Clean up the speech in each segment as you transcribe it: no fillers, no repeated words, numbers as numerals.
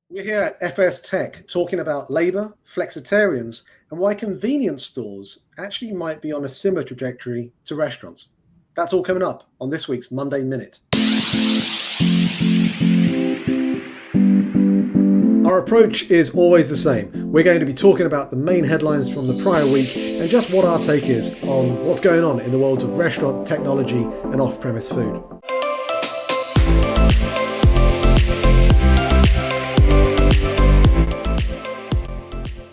We're here at FSTEC talking about labour, flexitarians, and why convenience stores actually might be on a similar trajectory to restaurants. That's all coming up on this week's Monday Minute. Our approach is always the same. We're going to be talking about the main headlines from the prior week and just what our take is on what's going on in the world of restaurant, technology, and off-premise food.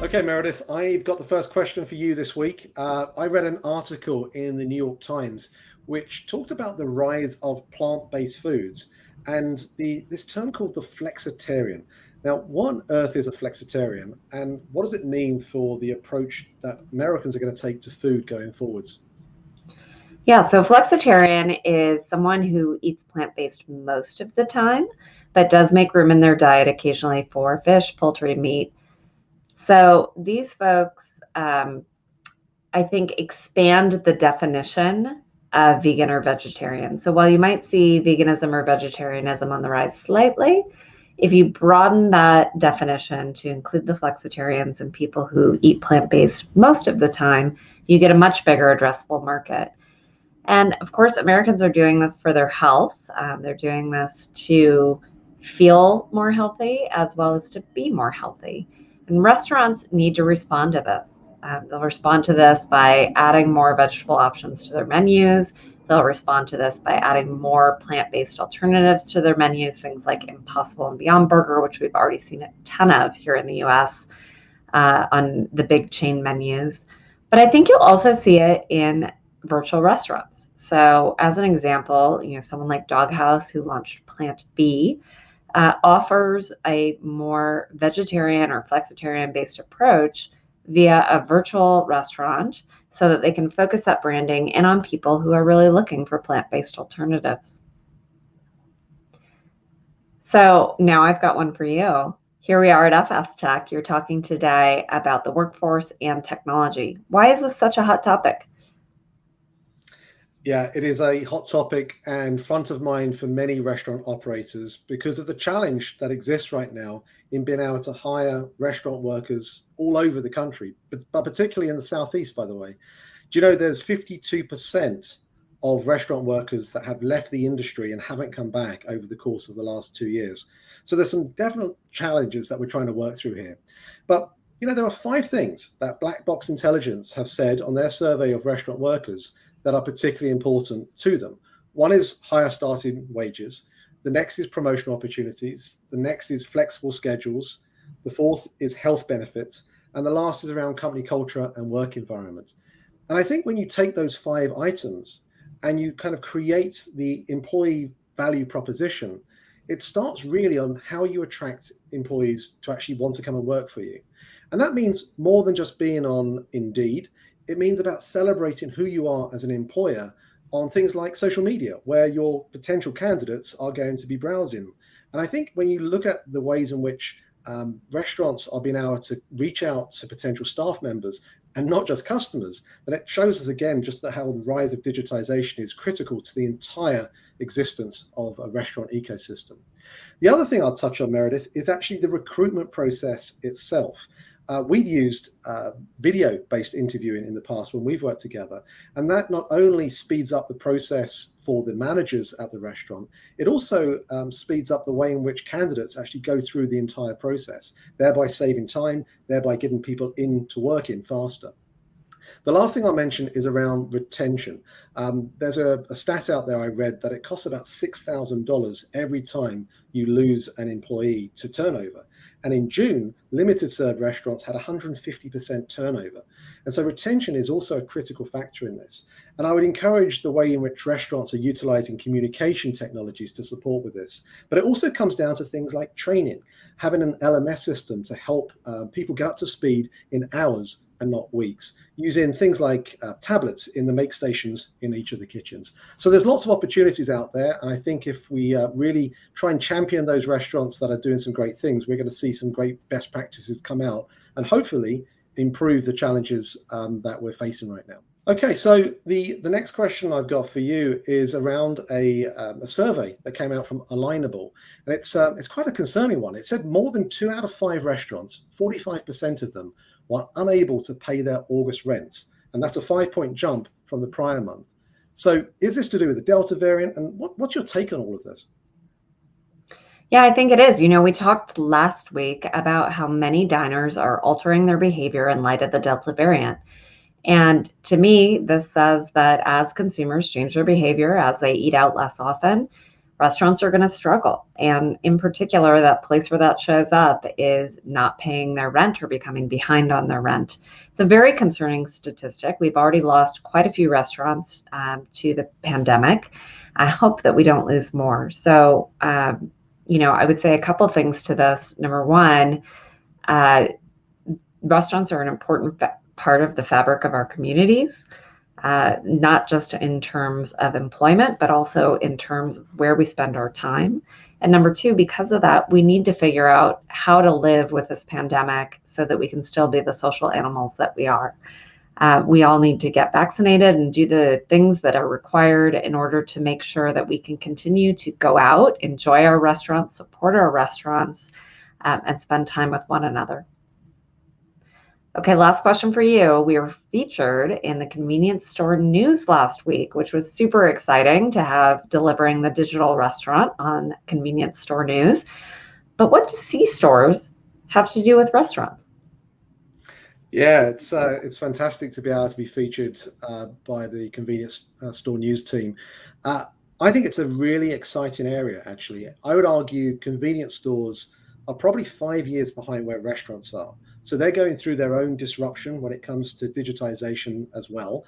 Okay, Meredith, I've got the first question for you this week. I read an article in the New York Times which talked about the rise of plant-based foods and this term called the flexitarian. Now, what on earth is a flexitarian, and what does it mean for the approach that Americans are going to take to food going forwards? Yeah, so flexitarian is someone who eats plant-based most of the time, but does make room in their diet occasionally for fish, poultry, meat. So these folks, I think, expand the definition of vegan or vegetarian. So while you might see veganism or vegetarianism on the rise slightly, if you broaden that definition to include the flexitarians and people who eat plant-based most of the time, you get a much bigger addressable market. And of course, Americans are doing this for their health. They're doing this to feel more healthy as well as to be more healthy. And restaurants need to respond to this. They'll respond to this by adding more vegetable options to their menus. They'll respond to this by adding more plant-based alternatives to their menus, things like Impossible and Beyond Burger, which we've already seen a ton of here in the US on the big chain menus. But I think you'll also see it in virtual restaurants. So as an example, someone like Doghouse, who launched Plant B, offers a more vegetarian or flexitarian based approach via a virtual restaurant so that they can focus that branding in on people who are really looking for plant-based alternatives. So now I've got one for you. Here we are at FSTech. You're talking today about the workforce and technology. Why is this such a hot topic? Yeah, it is a hot topic and front of mind for many restaurant operators because of the challenge that exists right now in being able to hire restaurant workers all over the country, but particularly in the Southeast, by the way. Do you know there's 52% of restaurant workers that have left the industry and haven't come back over the course of the last 2 years? So there's some definite challenges that we're trying to work through here. But there are 5 things that Black Box Intelligence have said on their survey of restaurant workers that are particularly important to them. One is higher starting wages. The next is promotional opportunities. The next is flexible schedules. The fourth is health benefits. And the last is around company culture and work environment. And I think when you take those 5 items and you kind of create the employee value proposition, it starts really on how you attract employees to actually want to come and work for you. And that means more than just being on Indeed. It means about celebrating who you are as an employer on things like social media, where your potential candidates are going to be browsing. And I think when you look at the ways in which restaurants are being able to reach out to potential staff members and not just customers, then it shows us again just how the rise of digitization is critical to the entire existence of a restaurant ecosystem. The other thing I'll touch on, Meredith, is actually the recruitment process itself. We've used video-based interviewing in the past when we've worked together, and that not only speeds up the process for the managers at the restaurant, it also speeds up the way in which candidates actually go through the entire process, thereby saving time, thereby getting people in to work in faster. The last thing I'll mention is around retention. There's a stat out there I read that it costs about $6,000 every time you lose an employee to turnover. And in June, limited serve restaurants had 150% turnover. And so retention is also a critical factor in this. And I would encourage the way in which restaurants are utilizing communication technologies to support with this. But it also comes down to things like training, having an LMS system to help people get up to speed in hours and not weeks, using things like tablets in the make stations in each of the kitchens. So there's lots of opportunities out there. And I think if we really try and champion those restaurants that are doing some great things, we're going to see some great best practices come out and hopefully improve the challenges that we're facing right now. Okay, so the next question I've got for you is around a survey that came out from Alignable, and it's quite a concerning one. It said more than 2 out of 5 restaurants, 45% of them, were unable to pay their August rents, and that's a 5-point jump from the prior month. So, is this to do with the Delta variant, and what's your take on all of this? Yeah, I think it is. We talked last week about how many diners are altering their behavior in light of the Delta variant. And to me, this says that as consumers change their behavior, as they eat out less often, restaurants are going to struggle. And in particular, that place where that shows up is not paying their rent or becoming behind on their rent. It's a very concerning statistic. We've already lost quite a few restaurants to the pandemic. I hope that we don't lose more. So, I would say a couple things to this. Number one, uh, restaurants are an important part of the fabric of our communities, not just in terms of employment, but also in terms of where we spend our time. And number two, because of that, we need to figure out how to live with this pandemic so that we can still be the social animals that we are. We all need to get vaccinated and do the things that are required in order to make sure that we can continue to go out, enjoy our restaurants, support our restaurants, and spend time with one another. Okay, last question for you. We were featured in the convenience store news last week, which was super exciting to have delivering the digital restaurant on convenience store news. But what do C-stores have to do with restaurants? Yeah, it's fantastic to be able to be featured by the convenience store news team. Uh, I think it's a really exciting area, actually. I would argue convenience stores are probably 5 years behind where restaurants are. So they're going through their own disruption when it comes to digitization as well.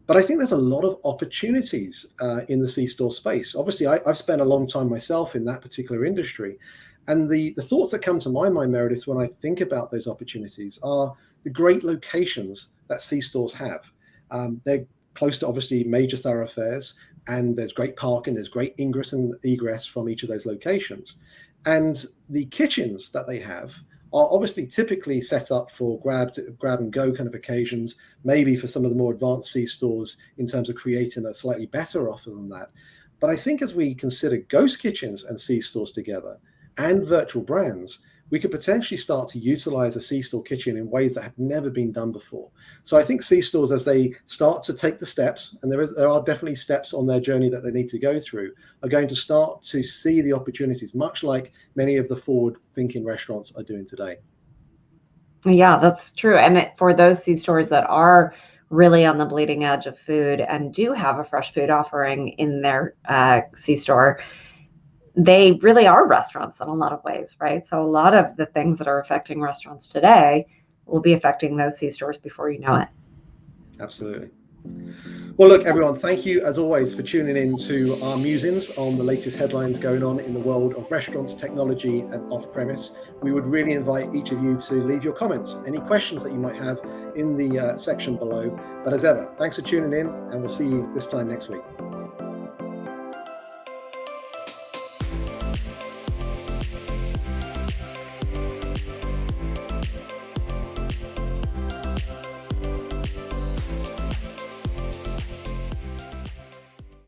But I think there's a lot of opportunities in the C-store space. Obviously, I've spent a long time myself in that particular industry. And the thoughts that come to my mind, Meredith, when I think about those opportunities are the great locations that C-stores have. They're close to obviously major thoroughfares, and there's great parking, there's great ingress and egress from each of those locations. And the kitchens that they have are obviously typically set up for grab and go kind of occasions, maybe for some of the more advanced C-stores in terms of creating a slightly better offer than that. But I think as we consider ghost kitchens and C-stores together and virtual brands, we could potentially start to utilize a C-store kitchen in ways that have never been done before. So I think C-stores, as they start to take the steps, and there are definitely steps on their journey that they need to go through, are going to start to see the opportunities, much like many of the forward-thinking restaurants are doing today. Yeah, that's true. And for those C-stores that are really on the bleeding edge of food and do have a fresh food offering in their C-store, they really are restaurants in a lot of ways, right? So a lot of the things that are affecting restaurants today will be affecting those C-stores before you know it. Absolutely. Well, look, everyone, thank you as always for tuning in to our musings on the latest headlines going on in the world of restaurants, technology, and off-premise. We would really invite each of you to leave your comments, any questions that you might have in the section below. But as ever, thanks for tuning in, and we'll see you this time next week.